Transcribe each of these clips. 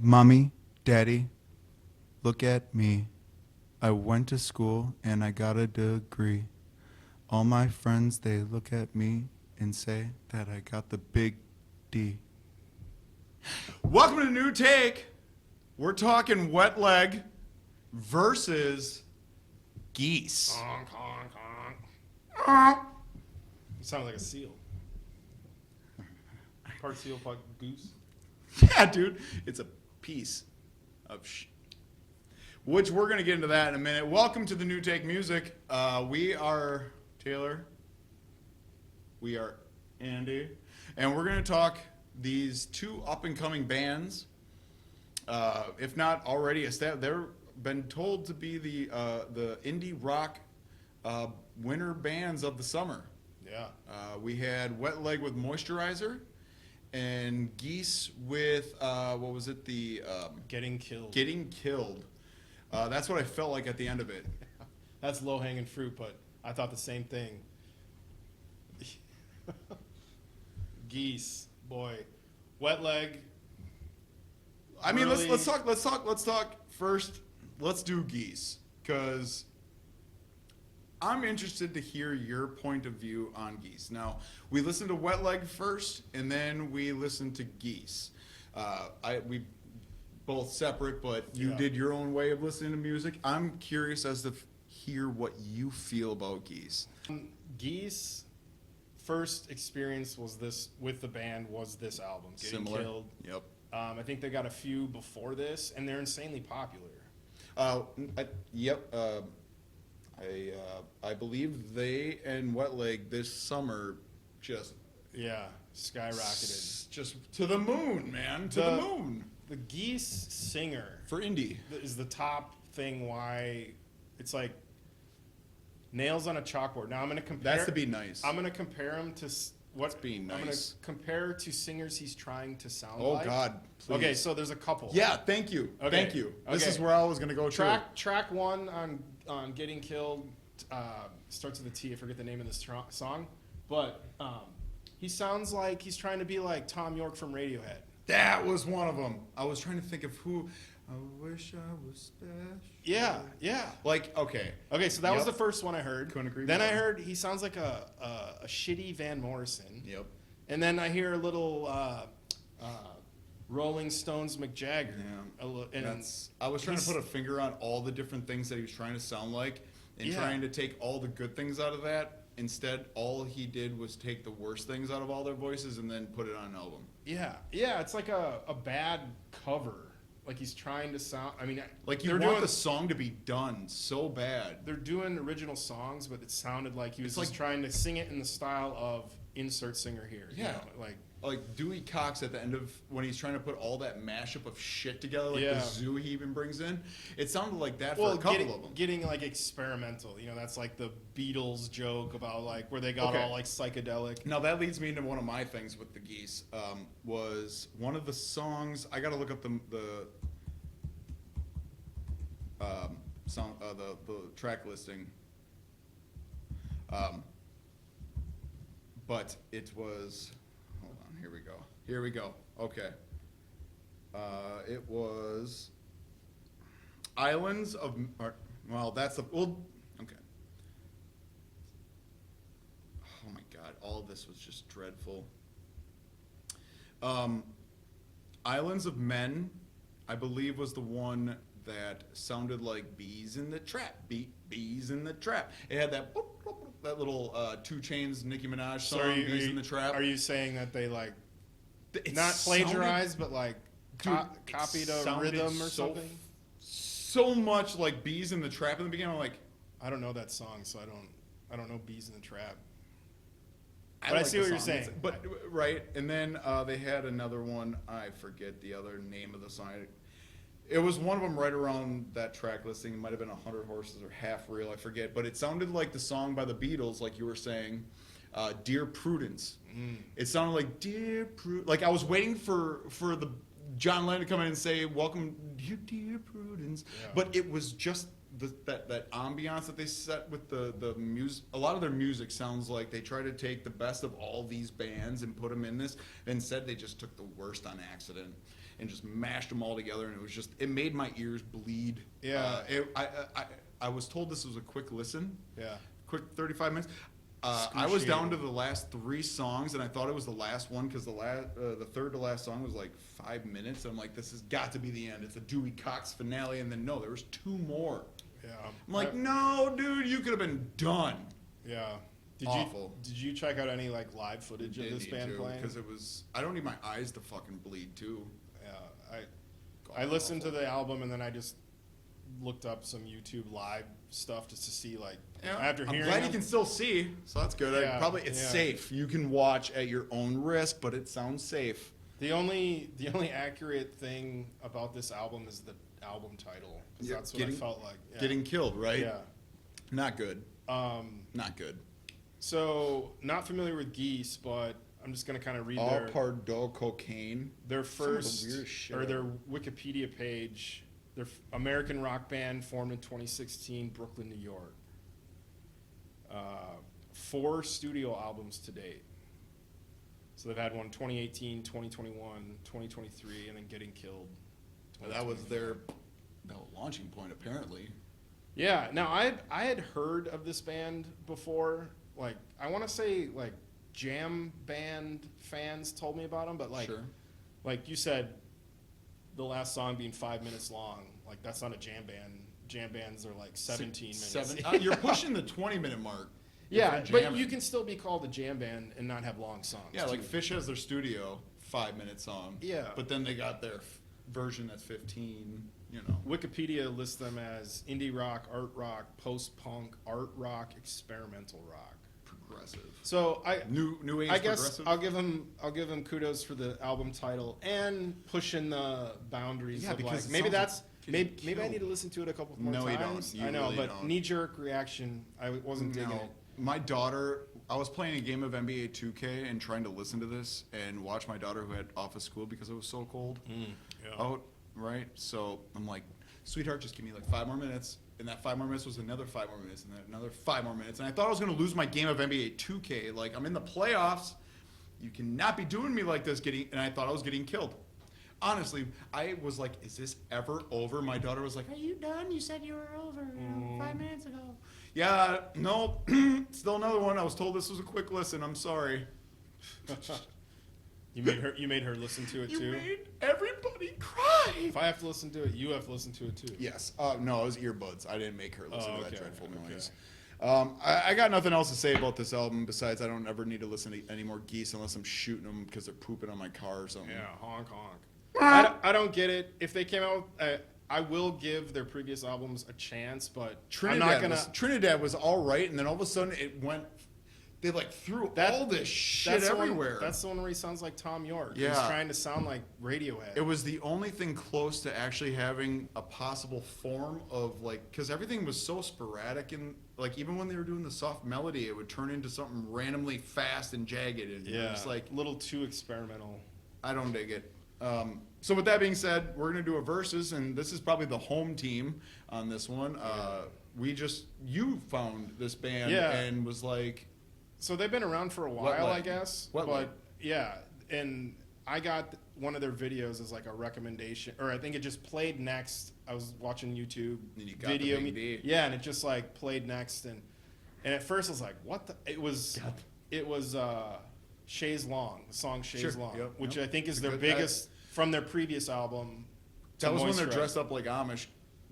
Mommy, Daddy, look at me. I went to school and I got a degree. All my friends, they look at me and say that I got the big D. Welcome to New Take. We're talking Wet Leg versus Geese. Honk, honk, honk. You sound like a seal. Part seal, part goose. Yeah, dude. It's a piece of which we're going to get into that in a minute. Welcome to the New Take Music. We are Taylor. We are Andy. And we're going to talk these two up-and-coming bands. If not already established, they've been told to be the indie rock winter bands of the summer. Yeah. We had Wet Leg with Moisturizer and Geese with, what was it? The Getting Killed. Getting Killed. That's what I felt like at the end of it. That's low-hanging fruit, but I thought the same thing. Geese, boy. Wet Leg. I mean, really... let's talk first. Let's do Geese, because I'm interested to hear your point of view on Geese. Now, we listened to Wet Leg first, and then we listened to Geese. We both separate, but you did your own way of listening to music. I'm curious as to hear what you feel about Geese. Geese first experience was this with the band was this album, Getting Similar. Killed. Yep. I think they got a few before this, and they're insanely popular. Yep. I believe they and Wet Leg this summer just skyrocketed. Just to the moon, man. To the moon. The Geese singer For indie. is the top thing why it's like nails on a chalkboard. Now I'm going to compare. That's to be nice. I'm going to compare him to what's being I'm going to nice. compare to singers he's trying to sound Oh like. God, please. Okay, so there's a couple. Yeah, thank you. Okay. Thank you. This Okay. is where I was going to go. Track one on Getting Killed starts with a T. I forget the name of this song, but he sounds like he's trying to be like Tom York from Radiohead. That was one of them. I was trying to think of who. I wish I was special. Yeah. Like, okay. Okay, so that was the first one I heard. Couldn't agree Then more. I heard he sounds like a shitty Van Morrison. Yep. And then I hear a little Rolling Stones McJagger. Yeah. I was trying to put a finger on all the different things that he was trying to sound like and trying to take all the good things out of that. Instead, all he did was take the worst things out of all their voices and then put it on an album. Yeah, it's like a bad cover. Like he's trying to sound. I mean, like you want the song to be done so bad. They're doing original songs, but it sounded like he was just trying to sing it in the style of insert singer here. Yeah, you know, like Dewey Cox at the end of when he's trying to put all that mashup of shit together, like the zoo he even brings in. It sounded like that for a couple of them. Getting like experimental. You know, that's like the Beatles joke about like where they got all like psychedelic. Now that leads me into one of my things with the Geese. Was one of the songs I got to look up the song the track listing. But it was. Hold on. Here we go. Okay. It was Islands of. That's the. Well, okay. Oh my God! All of this was just dreadful. Islands of Men, I believe, was the one that sounded like Bees in the Trap. Bees in the Trap. It had that. Boop, boop, boop, that little 2 Chainz Nicki Minaj song, Bees in the Trap. Are you saying that they like not plagiarized, but like copied a rhythm or something? So much like Bees in the Trap in the beginning. I'm like, I don't know that song, so I don't know Bees in the Trap. But I see what you're saying. But right, and then they had another one. I forget the other name of the song. It was one of them right around that track listing. It might have been 100 Horses or Half Real. I forget. But it sounded like the song by the Beatles, like you were saying, Dear Prudence. It sounded like Dear Prudence. Like I was waiting for the John Lennon to come in and say, welcome, dear Prudence. Yeah. But it was just that ambiance that they set with the music. A lot of their music sounds like they try to take the best of all these bands and put them in this. Instead, they just took the worst on accident. and just mashed them all together, and it made my ears bleed. Yeah. I was told this was a quick listen. Yeah. Quick 35 minutes. I was down to the last 3 songs, and I thought it was the last one because the third to last song was like 5 minutes. And I'm like, this has got to be the end. It's a Dewey Cox finale, and then no, there was 2 more. Yeah. I'm like, no, dude, you could have been done. Yeah. Awful. Did you check out any like live footage of this band playing? Because I don't need my eyes to fucking bleed too. Yeah. I listened to the album and then I just looked up some YouTube live stuff just to see like after hearing. I'm glad you can still see, so that's good. Yeah, It's safe. You can watch at your own risk, but it sounds safe. The only accurate thing about this album is the album title. 'Cause that's what I felt like. Yeah. Getting killed, right? Yeah. Not good. Not good. So not familiar with Geese, but I'm just gonna kind of read All Pardo cocaine. their first Some of the weirdest shit or their ever. Wikipedia page. They're American rock band formed in 2016, Brooklyn, New York. 4 studio albums to date. So they've had one 2018, 2021, 2023, and then Getting Killed. That was their launching point, apparently. Yeah. Now I had heard of this band before. Like I want to say like jam band fans told me about them, but like Sure. like you said, the last song being 5 minutes long. Like that's not a jam band. Jam bands are like 17 minutes. You're pushing the 20-minute mark. Yeah, if you're but jamming. you can still be called a jam band and not have long songs. Yeah, like too. Fish has their studio 5-minute song. Yeah. But then they got their version that's 15. You know. Wikipedia lists them as indie rock, art rock, post-punk, art rock, experimental rock. Progressive. So New age I guess progressive. I'll give them kudos for the album title and pushing the boundaries Yeah, of because like it maybe sounds that's like maybe getting maybe I killed. need to listen to it a couple more No, you times. don't. You I know, really but don't. knee-jerk reaction, I wasn't digging it. My daughter, I was playing a game of NBA 2K and trying to listen to this and watch my daughter who had off of school because it was so cold out, right? So I'm like, sweetheart, just give me like 5 more minutes. And that 5 more minutes was another 5 more minutes and then another 5 more minutes. And I thought I was going to lose my game of NBA 2K. Like, I'm in the playoffs. You cannot be doing me like this. And I thought I was getting killed. Honestly, I was like, is this ever over? My daughter was like, are you done? You said you were over 5 minutes ago. Yeah, no, still another one. I was told this was a quick listen. I'm sorry. You made her listen to it You too. made everybody cry. If I have to listen to it, you have to listen to it too. Yes. No, it was earbuds. I didn't make her listen to that okay, dreadful okay. noise. I got nothing else to say about this album besides I don't ever need to listen to any more Geese unless I'm shooting them because they're pooping on my car or something. Yeah, honk honk. I don't get it. If they came out, I will give their previous albums a chance, but Trinidad was all right, and then all of a sudden it went. They like threw all this shit everywhere. That's the one where he sounds like Tom York. Yeah. He's trying to sound like Radiohead. It was the only thing close to actually having a possible form of like, because everything was so sporadic and like even when they were doing the soft melody, it would turn into something randomly fast and jagged, and you're just like a little too experimental. I don't dig it. So with that being said, we're gonna do a versus, and this is probably the home team on this one. You found this band and was like. So they've been around for a while, I guess. Wet Leg. Yeah, and I got one of their videos as like a recommendation, or I think it just played next. I was watching YouTube And you got video, the big D. yeah, and it just like played next, and at first I was like, what the? It was Chaise Long, the song Chaise Sure, Long, yep, which yep. I think is It's their good. biggest from their previous album. That was when they're Moisturizer. dressed up like Amish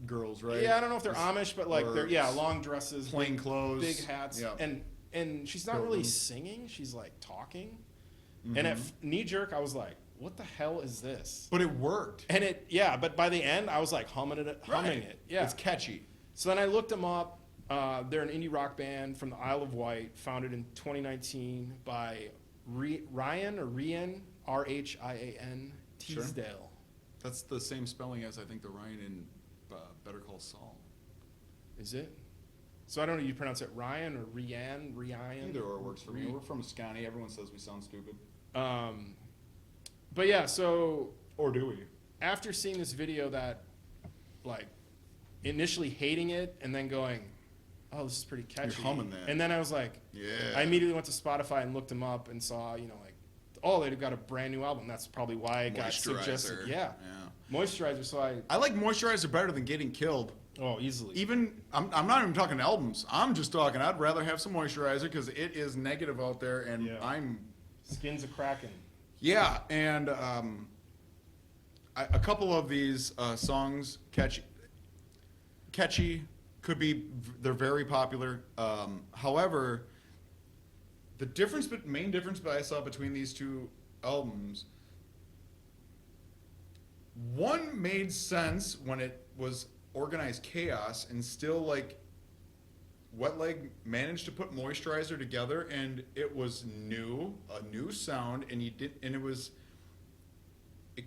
girls, right? Yeah, I don't know if they're Amish, but like Or they're long dresses, plain clothes, big hats, yeah. and she's not really singing; she's like talking. And at knee jerk, I was like, "What the hell is this?" But it worked. And but by the end, I was like humming it. Yeah, It's catchy. So then I looked them up. They're an indie rock band from the Isle of Wight, founded in 2019 by Ryan R-H-I-A-N Teasdale. That's the same spelling as I think the Ryan in Better Call Saul. Is it? So I don't know. You pronounce it Ryan or Ryan? Either or works for me. We're from Scotty. Everyone says we sound stupid. But yeah, so Or do we? after seeing this video that, like, initially hating it and then going, oh, this is pretty catchy. You're humming that. And then I was like, Yeah. I immediately went to Spotify and looked them up and saw, like, oh, they've got a brand new album. That's probably why it got suggested. Yeah. Moisturizer. So I like Moisturizer better than Getting Killed. Oh, easily. Even I'm not even talking albums. I'm just talking. I'd rather have some Moisturizer because it is negative out there, and Skin's a cracking. Yeah, and a couple of these songs catchy could be. They're very popular. However, the main difference that I saw between these two albums, one made sense when it was organized chaos, and still like Wet Leg managed to put Moisturizer together, and it was a new sound, and it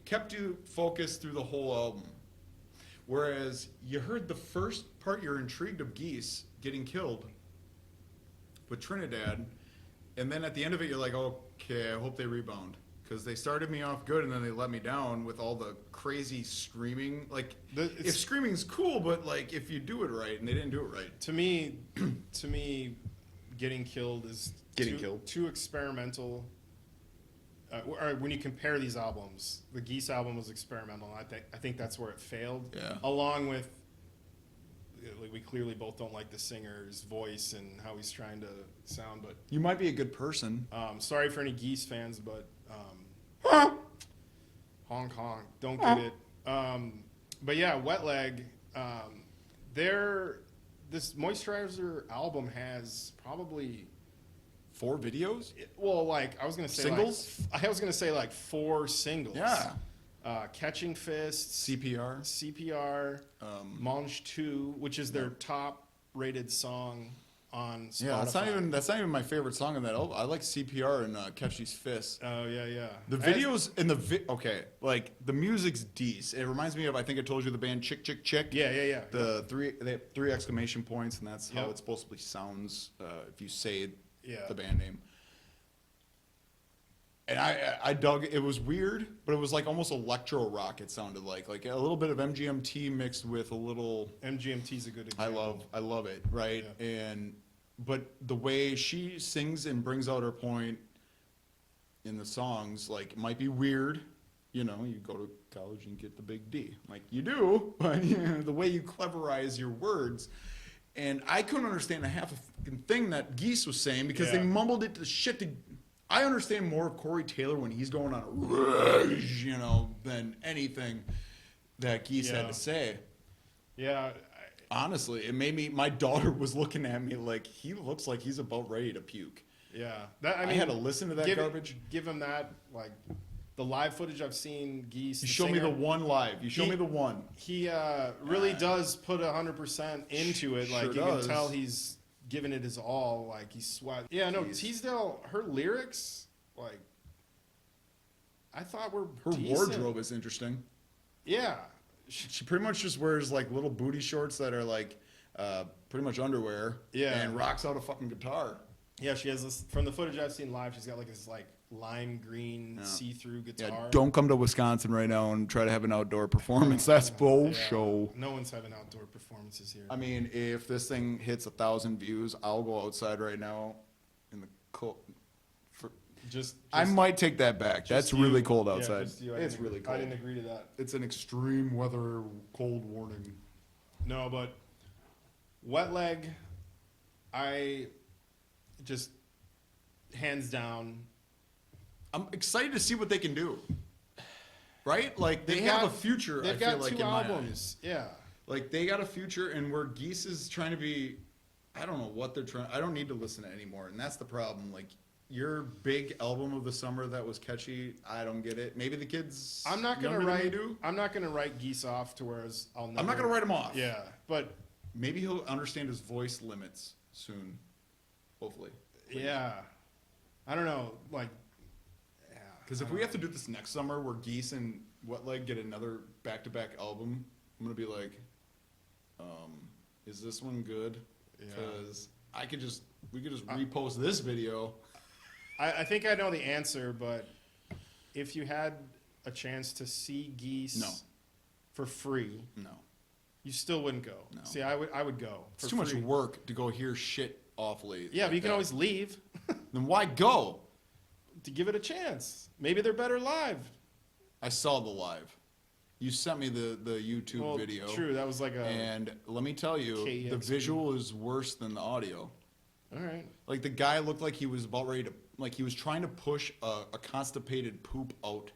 kept you focused through the whole album. Whereas you heard the first part, you're intrigued of Geese getting killed with Trinidad, and then at the end of it, you're like, okay, I hope they rebound. Because they started me off good, and then they let me down with all the crazy screaming. Like, if screaming's cool, but like if you do it right, and they didn't do it right. To me, Getting Killed is too experimental. Or when you compare these albums, the Geese album was experimental. And I think that's where it failed. Yeah. Along with, we clearly both don't like the singer's voice and how he's trying to sound. But you might be a good person. Sorry for any Geese fans, but. Honk honk, don't get it. But yeah, Wet Leg. This Moisturizer album has probably 4 videos. I was gonna say singles. I was gonna say like 4 singles. Yeah. Catching Fists, CPR, Mange 2, which is their top-rated song on Spotify. Yeah, that's not even my favorite song on that album. I like CPR and Catch These Fists. Oh yeah. The videos and like the music's decent. It reminds me of, I think I told you, the band Chick Chick Chick. Yeah. They have 3 exclamation points, and that's how it supposedly sounds if you say the band name. And I dug it. It was weird, but it was like almost electro rock. It sounded like a little bit of MGMT mixed with a little. MGMT's a good example. I love it, right? Yeah. But the way she sings and brings out her point in the songs, like, might be weird. You know, you go to college and get the big D, like you do, but the way you cleverize your words. And I couldn't understand a half a fucking thing that Geese was saying because they mumbled it to shit. I understand more of Corey Taylor when he's going on a rage, than anything that Geese had to say. Yeah. Honestly, it made me. My daughter was looking at me like he looks like he's about ready to puke. Yeah, I had to listen to that garbage. Give him that, like the live footage I've seen. Geese. You show me the one live. You show me the one. He really does put 100% into it. Like you can tell he's giving it his all. Like he's sweat. Yeah, no, Teasdale. Her lyrics, like, I thought were decent. Wardrobe is interesting. Yeah. She pretty much just wears like little booty shorts that are like pretty much underwear. Yeah. And rocks out a fucking guitar. Yeah, she has this. From the footage I've seen live, she's got like this like lime green see-through guitar. Yeah, don't come to Wisconsin right now and try to have an outdoor performance. That's bullshit. Yeah. No one's having outdoor performances here. I mean, if this thing hits 1,000 views, I'll go outside right now in the cold. I might take that back. That's really cold outside. It's really cold. I didn't agree to that. It's an extreme weather cold warning. No, but Wet Leg, I just hands down. I'm excited to see what they can do. Right? Like they have a future. They've got 2 albums. Yeah. Like they got a future, and where Geese is trying to be, I don't know what they're trying. I don't need to listen to it anymore, and that's the problem. Like. Your big album of the summer that was catchy, I don't get it. Maybe the kids. I'm not gonna write Geese off to whereas I'll never. I'm not gonna write him off. Yeah, but maybe he'll understand his voice limits soon. Hopefully. Please. Yeah, I don't know. Like, yeah. Because if we have to do this next summer, where Geese and Wet Leg get another back-to-back album, I'm gonna be like, is this one good? Because we could just repost this video. I think I know the answer, but if you had a chance to see Geese for free, you still wouldn't go. No. See, I would go. It's too much work to go hear shit awfully. Yeah, but you can always leave. Then why go? to give it a chance. Maybe they're better live. I saw the live. You sent me the YouTube video. True, that was like a. And let me tell you, KEXP. the visual is worse than the audio. All right. Like the guy looked like he was about ready to, like he was trying to push a constipated poop out,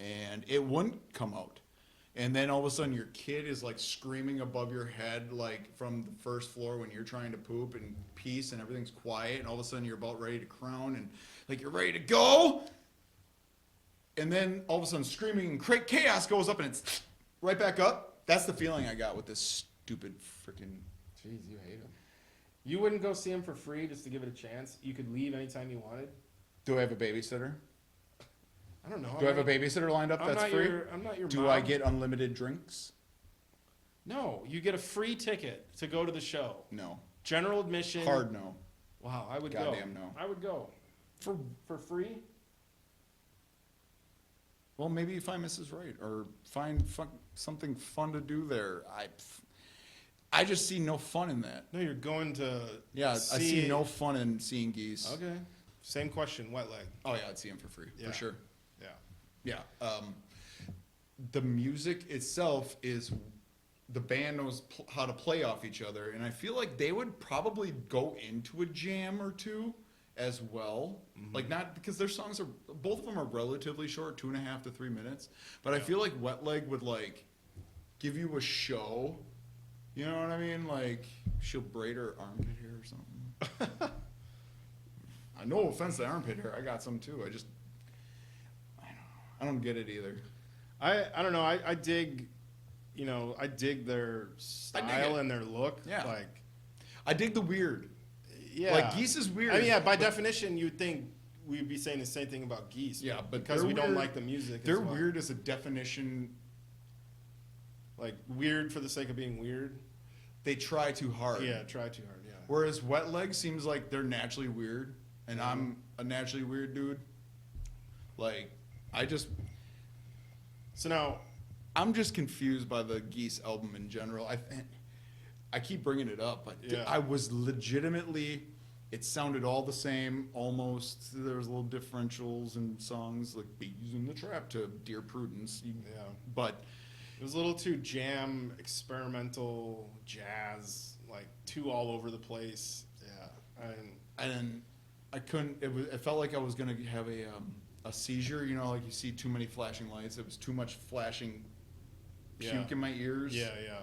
and it wouldn't come out. And then all of a sudden your kid is like screaming above your head, like from the first floor when you're trying to poop and peace and everything's quiet, and all of a sudden you're about ready to crown and like you're ready to go. And then all of a sudden screaming and chaos goes up and it's right back up. That's the feeling I got with this stupid freaking. Jeez, you hate him. You wouldn't go see him for free just to give it a chance? You could leave anytime you wanted? Do I have a babysitter? I don't know. Do I have a babysitter lined up that's free? I'm not your Do mom. I get unlimited drinks? No, you get a free ticket to go to the show. No. General admission. Hard no. Wow, I would go. Goddamn no. I would go. For free? Well, maybe find Mrs. Right or find something fun to do there. I just see no fun in that. No, you're going to. Yeah, I see no fun in seeing geese. Okay. Same question. Wet leg. Oh yeah, I'd see them for free Yeah. for sure. Yeah. Yeah. The music itself is the band knows how to play off each other, and I feel like they would probably go into a jam or two as well. Mm-hmm. Like not because their songs are both of them are relatively short, 2.5 to 3 minutes. But I feel like Wet Leg would like give you a show. You know what I mean? Like she'll braid her armpit hair or something. No offense to armpit hair, I got some too. I don't get it either. I don't know. I dig, I dig their style and their look. Yeah. Like, I dig the weird. yeah. Like Geese is weird. I mean, yeah. By definition, you'd think we'd be saying the same thing about Geese. Yeah, but because they're we don't weird. like the music. They're as well. weird as a definition. Like weird for the sake of being weird. They try too hard. Yeah, try too hard. Yeah. Whereas Wet Leg seems like they're naturally weird, and I'm a naturally weird dude. Like, So now, I'm just confused by the Geese album in general. I keep bringing it up, but Yeah. I was legitimately. It sounded all the same, almost. There was little differentials in songs like "Bees in the Trap" to "Dear Prudence." yeah, But it was a little too jam, experimental, jazz, like too all over the place. Yeah, I couldn't. It felt like I was gonna have a seizure. You know, like you see too many flashing lights. It was too much flashing puke in my ears. Yeah. Yeah.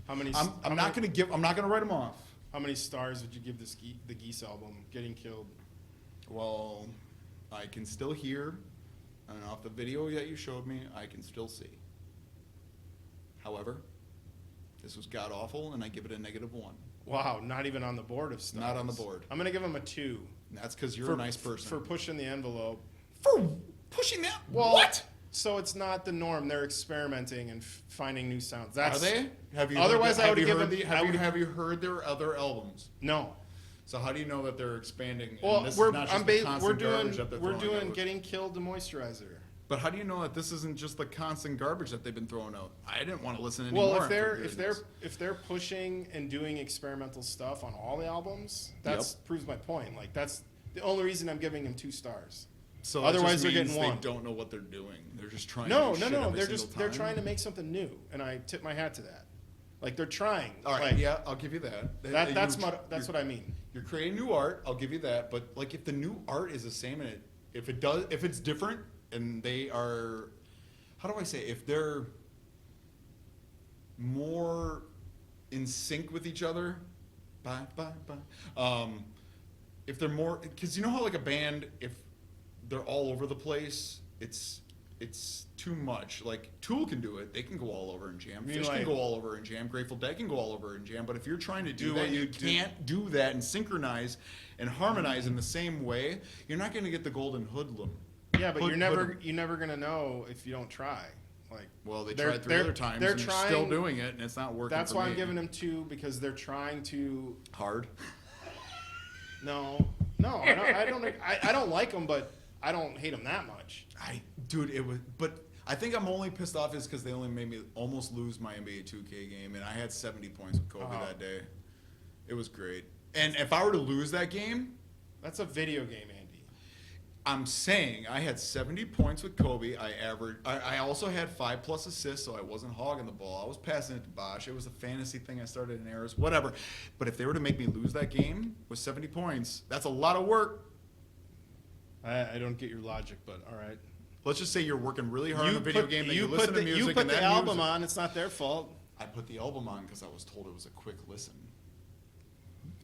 How many? I'm not gonna write them off. How many stars would you give this the Geese album? Getting Killed. Well, I can still hear, and off the video that you showed me, I can still see. However, this was god awful, and I give it a -1. Wow, not even on the board of stars. Not on the board. I'm gonna give him a 2. And that's because you're a nice person. For pushing the envelope. For pushing that. Well, what? So it's not the norm. They're experimenting and finding new sounds. Are they? Have you? Otherwise, I would give them. Have you heard their other albums? No. So how do you know that they're expanding? Well, and this we're is not just the constant doing garbage that they're throwing out? Getting Killed the Moisturizer. But how do you know that this isn't just the constant garbage that they've been throwing out? I didn't want to listen Well, anymore. if they're pushing and doing experimental stuff on all the albums, that proves my point. Like that's the only reason I'm giving them 2 stars. So otherwise they're getting 1. They don't know what they're doing. They're just trying. No. to do shit every single They're time. trying to make something new, and I tip my hat to that. Like they're trying. All right, like, yeah, I'll give you that. That's what I mean. You're creating new art. I'll give you that. But like, if the new art is the same and if it's different and they are, how do I say, if they're more in sync with each other, if they're more, because you know how like a band, if they're all over the place, it's too much. Like Tool can do it; they can go all over and jam. Fish can go all over and jam. Grateful Dead can go all over and jam. But if you're trying to do that, you can't do that and synchronize and harmonize in the same way. You're not going to get the golden hoodlum. Yeah, but you're never gonna know if you don't try. Like, well, they tried 3 other times. They're still doing it, and it's not working. That's for why me. I'm giving them 2 because they're trying to. Hard. No, I don't like them, but I don't hate them that much. But I think I'm only pissed off is because they only made me almost lose my NBA 2K game, and I had 70 points with Kobe that day. It was great. And if I were to lose that game, that's a video game, Andy. I'm saying I had 70 points with Kobe. I also had 5+ assists, so I wasn't hogging the ball. I was passing it to Bosch. It was a fantasy thing I started in errors, whatever. But if they were to make me lose that game with 70 points, that's a lot of work. I don't get your logic, but all right. Let's just say you're working really hard on a video game that you listen to music. You put and the that album music, on. It's not their fault. I put the album on because I was told it was a quick listen.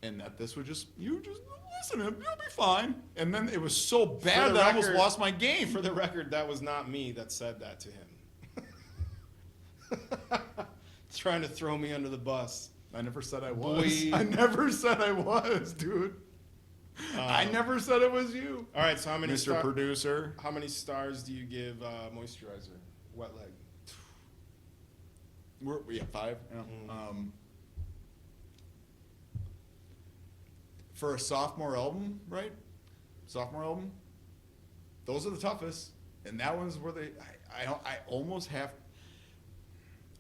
And that this would you just listen to it, you'll be fine. And then it was so bad that I almost lost my game. For the record, that was not me that said that to him. Trying to throw me under the bus. I never said I was. I never said I was, dude. I never said it was you. All right, so how many Mr. Producer? How many stars do you give Moisturizer? Wet Leg. We have 5. Yeah. For a sophomore album, right? Sophomore album. Those are the toughest, and that one's where I almost have.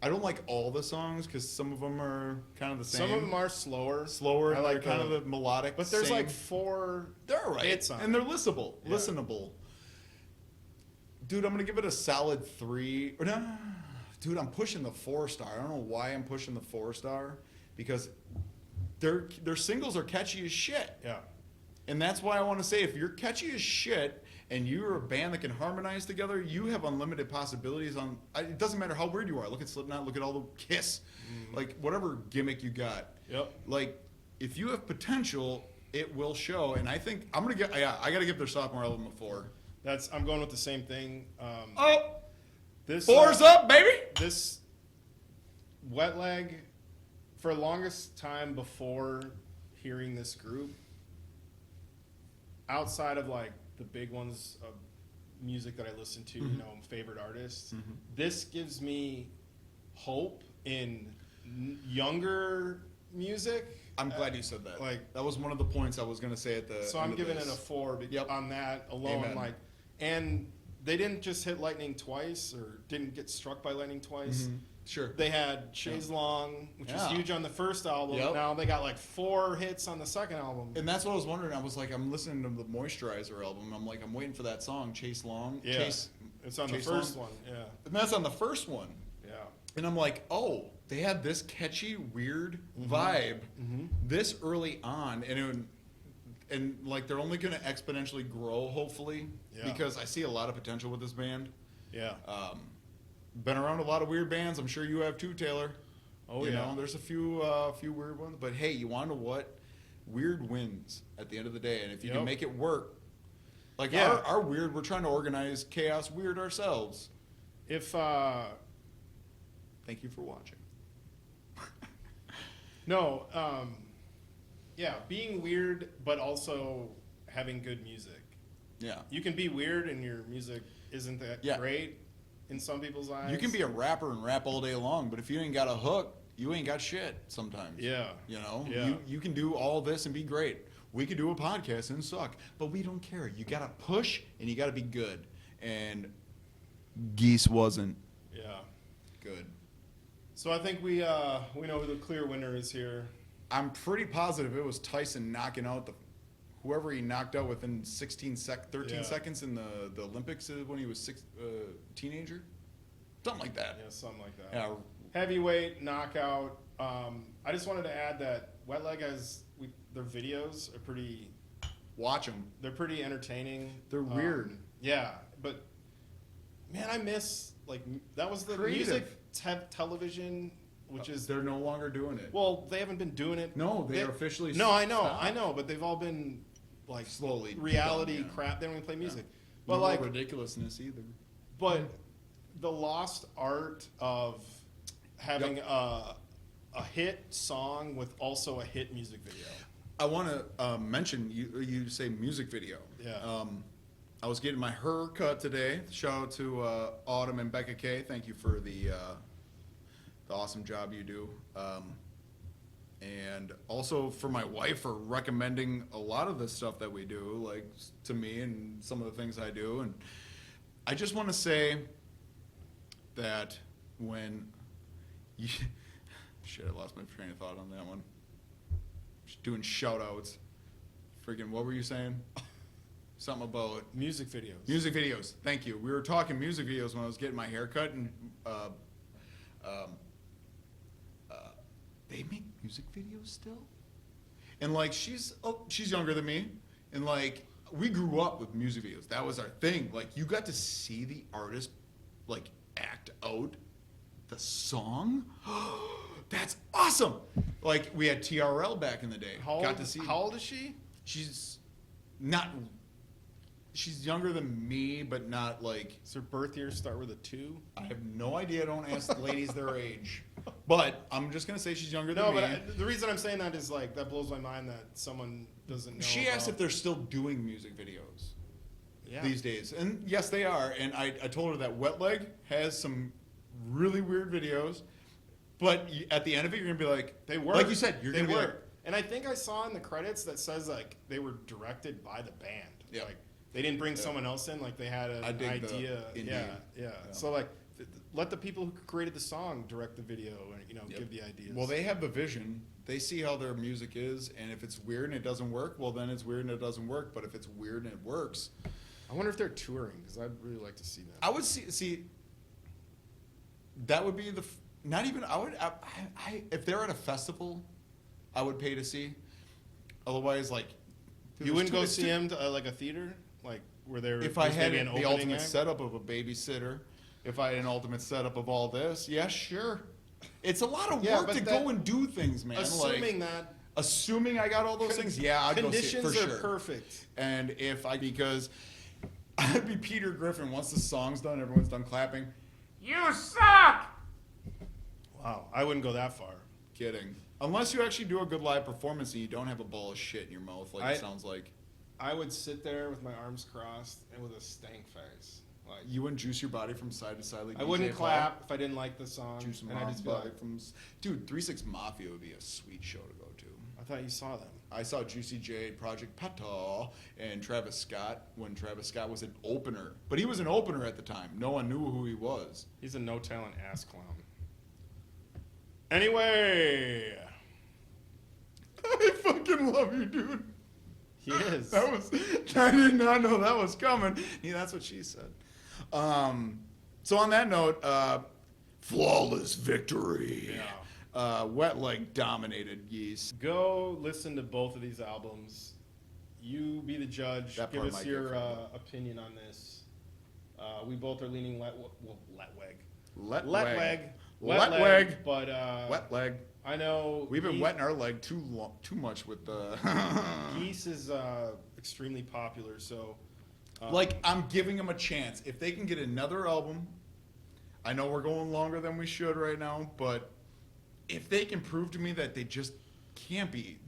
I don't like all the songs because some of them are kind of the same. Some of them are slower. I like kind of the melodic. But there's same. like 4 They're all right. hits on and they're listenable. Yeah. Listenable. Dude, I'm gonna give it a solid 3. Or no, dude, I'm pushing the 4-star. I don't know why I'm pushing the 4-star because their singles are catchy as shit. Yeah. And that's why I want to say if you're catchy as shit and you're a band that can harmonize together, you have unlimited possibilities on it doesn't matter how weird you are. Look at Slipknot, look at all the Kiss. Like whatever gimmick you got. Yep. Like if you have potential, it will show. And I think I gotta give their sophomore album a 4. I'm going with the same thing. This 4's up, baby. This Wet Leg, for the longest time before hearing this group, outside of like the big ones of music that I listen to, you know, favorite artists, this gives me hope in younger music. I'm glad you said that. Like that was one of the points I was gonna say at the. So I'm giving it a 4 on that alone. Amen. Like, and they didn't just hit lightning twice or didn't get struck by lightning twice. Sure. They had Chaise Long, which was huge on the first album. Yep. Now they got like 4 hits on the second album. And that's what I was wondering. I was like, I'm listening to the Moisturizer album. I'm like, I'm waiting for that song, Chase Long. Yeah. Chase, it's on Chase the first Long. one. Yeah. And that's on the first one. Yeah. And I'm like, oh, they had this catchy, weird vibe this early on, and like they're only going to exponentially grow, hopefully, because I see a lot of potential with this band. Yeah. Been around a lot of weird bands. I'm sure you have too, Taylor. Oh, you know, there's a few weird ones, but hey, you want to know what? Weird wins at the end of the day, and if you can make it work, like our weird, we're trying to organize chaos weird ourselves. If thank you for watching. No, being weird, but also having good music. Yeah. You can be weird and your music isn't that great in some people's eyes. You can be a rapper and rap all day long, but if you ain't got a hook, you ain't got shit sometimes. Yeah. You know? Yeah. You can do all this and be great. We could do a podcast and suck, but we don't care. You got to push and you got to be good. And Geese wasn't good. So I think we know who the clear winner is here. I'm pretty positive it was Tyson knocking out whoever he knocked out within 13 seconds in the Olympics when he was teenager. Something like that. Yeah, something like that. Yeah. Heavyweight knockout. I just wanted to add that Wet Leg their videos are pretty. Watch them. They're pretty entertaining. They're weird. Yeah, but man, I miss that was the Creative. music television, which is they're no longer doing it. Well, they haven't been doing it. No, they are officially. No, I know, stopped. but they've all been like slowly reality crap. They don't even play music, but no like ridiculousness either. But the lost art of having a hit song with also a hit music video. I want to mention you say music video. Yeah. I was getting my hair cut today. Shout out to Autumn and Becca K. Thank you for the awesome job you do. And also for my wife for recommending a lot of the stuff that we do, like to me and some of the things I do. And I just want to say that when you, shit, I lost my train of thought on that one. Just doing shout outs. Freaking, what were you saying? Something about music videos. music videos. Thank you. We were talking music videos when I was getting my hair cut, and they make music videos still. And like she's younger than me, and like we grew up with music videos. That was our thing. Like you got to see the artist like act out the song. That's awesome. Like we had TRL back in the day. How old is she? She's younger than me, but not like. Does her birth year start with a 2? I have no idea. Don't ask ladies their age. But I'm just gonna say she's younger than me. No, but the reason I'm saying that is like that blows my mind that someone doesn't know. She asked if they're still doing music videos these days, and yes, they are. And I told her that Wet Leg has some really weird videos, but at the end of it, you're gonna be like, they work. Like you said, you're gonna be like. And I think I saw in the credits that says like they were directed by the band. Yeah. Like they didn't bring someone else in. Like they had an idea. Yeah. So like, let the people who created the song direct the video and give the ideas. Well, they have the vision. They see how their music is, and if it's weird and it doesn't work, well, then it's weird and it doesn't work. But if it's weird and it works, I wonder if they're touring because I'd really like to see that. I would see. That would be the not even. I if they're at a festival, I would pay to see. Otherwise, like you wouldn't go see them to like a theater, like where they're. If I had an the ultimate act? setup of a babysitter, if I had an ultimate setup of all this, yeah, sure. It's a lot of work to go and do things, man. Assuming I got all those things, yeah, I'd go see it for sure. Conditions are perfect. And because I'd be Peter Griffin. Once the song's done, everyone's done clapping. You suck! Wow, I wouldn't go that far. Kidding. Unless you actually do a good live performance and you don't have a ball of shit in your mouth, like it sounds like. I would sit there with my arms crossed and with a stank face. Like you wouldn't juice your body from side to side like I wouldn't clap if I didn't like the song. Juice and I'd just be like, dude, 3-6 Mafia would be a sweet show to go to. I thought you saw them. I saw Juicy J, Project Pata, and Travis Scott when Travis Scott was an opener. But he was an opener at the time. No one knew who he was. He's a no-talent ass clown. Anyway. I fucking love you, dude. He is. I did not know that was coming. Yeah, that's what she said. So on that note, flawless victory. Yeah. Wet Leg dominated Geese. Go listen to both of these albums. You be the judge. Give us your opinion on this. We both are leaning Wet Leg. But Wet Leg. I know we've been wetting our leg too much with the Geese is extremely popular. So, like, I'm giving them a chance. If they can get another album, I know we're going longer than we should right now, but if they can prove to me that they just can't be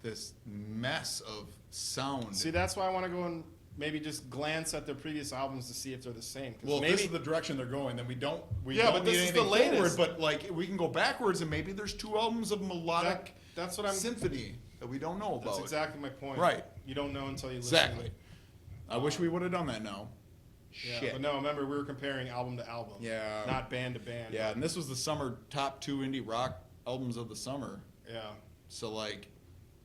this mess of sound. See, that's why I want to go and maybe just glance at their previous albums to see if they're the same. Well, if this is the direction they're going, then we don't but need this is the anything latest. forward. But like, we can go backwards, and maybe there's 2 albums of melodic that's what I'm symphony that we don't know about. That's exactly my point. Right. You don't know until you listen. Exactly. I wish we would have done that now. Yeah, Shit. but no, remember we were comparing album to album. Yeah. Not band to band. Yeah, and this was the summer top 2 indie rock albums of the summer. Yeah. So like,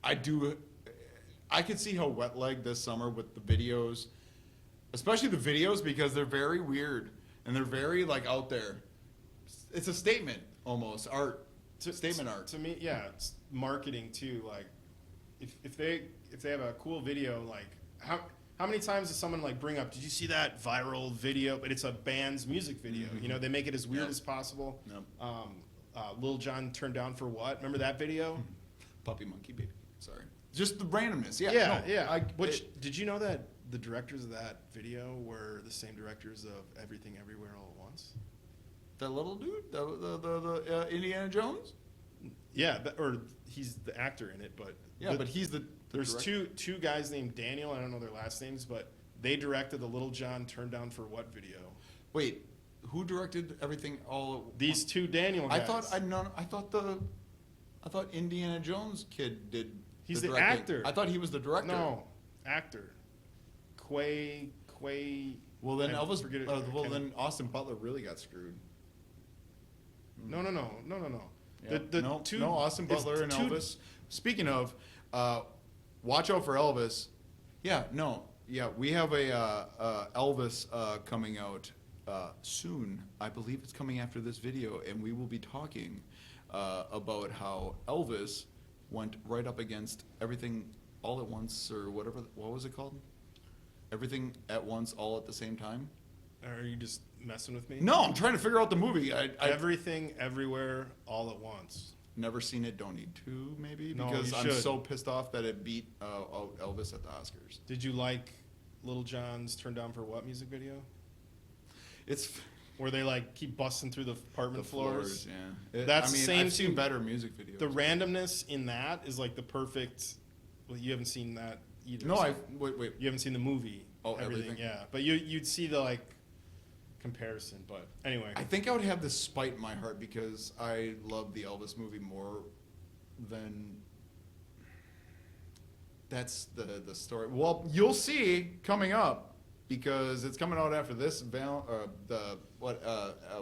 I could see how Wet Leg this summer with the videos, especially the videos, because they're very weird and they're very like out there. It's a statement almost art. Statement art. To me, yeah, it's marketing too. Like, if they have a cool video, like how many times does someone like bring up? Did you see that viral video? But it's a band's music video. Mm-hmm. You know, they make it as weird as possible. Yep. Lil Jon Turned Down for What? Remember that video? Puppy Monkey Baby. Sorry. Just the randomness. Yeah. Yeah. No, Yeah. Did you know that the directors of that video were the same directors of Everything Everywhere All at Once? That little dude, the Indiana Jones. Yeah, or he's the actor in it, but but he's the. There's two guys named Daniel. I don't know their last names, but they directed the Lil Jon Turned Down for What video. Wait, who directed everything? These 2 Daniel guys. I thought Indiana Jones kid did. He's the actor. I thought he was the director. No, actor. Quay. Well, then then Austin Butler really got screwed. No. Yeah. Austin Butler and Elvis. Speaking of, watch out for Elvis. Yeah, no. Yeah, we have a Elvis coming out soon. I believe it's coming after this video, and we will be talking about how Elvis went right up against Everything All at Once, or whatever. What was it called? Everything at Once, All at the Same Time. Are you just messing with me? No, I'm trying to figure out the movie. Everything, Everywhere, All at Once. Never seen it. Don't need to, maybe, No, because you I'm should. so pissed off that it beat out Elvis at the Oscars. Did you like Little John's "Turn Down for What" music video? It's Where they like keep busting through the apartment the floors. Yeah, That's I mean, same I've seen too. better music videos. The randomness in that is like the perfect. Well, you haven't seen that either. No, so wait. You haven't seen the movie. Oh, everything. Yeah, but you'd see the like comparison. But anyway, I think I would have this spite in my heart because I love the Elvis movie more than. That's the story. Well, you'll see coming up because it's coming out after this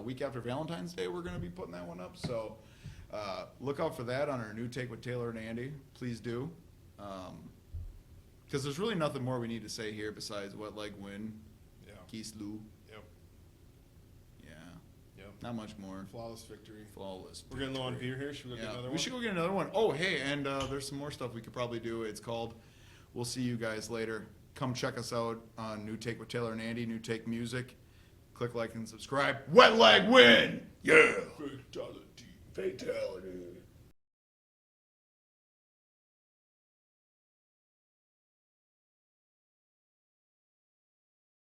week after Valentine's Day. We're going to be putting that one up. So look out for that on our new take with Taylor and Andy. Please do. Because there's really nothing more we need to say here besides Wet Leg win. yeah, Geese Lou. yep, Yeah. yep. Not much more. Flawless victory. Flawless. We're getting low on victory. beer here. Should we go get Yeah, another we one? should go get another one. Oh, hey, and there's some more stuff we could probably do. It's called We'll See You Guys Later. Come check us out on New Take with Taylor and Andy, New Take Music. Click like and subscribe. Wet Leg win! Yeah! Fatality. Fatality.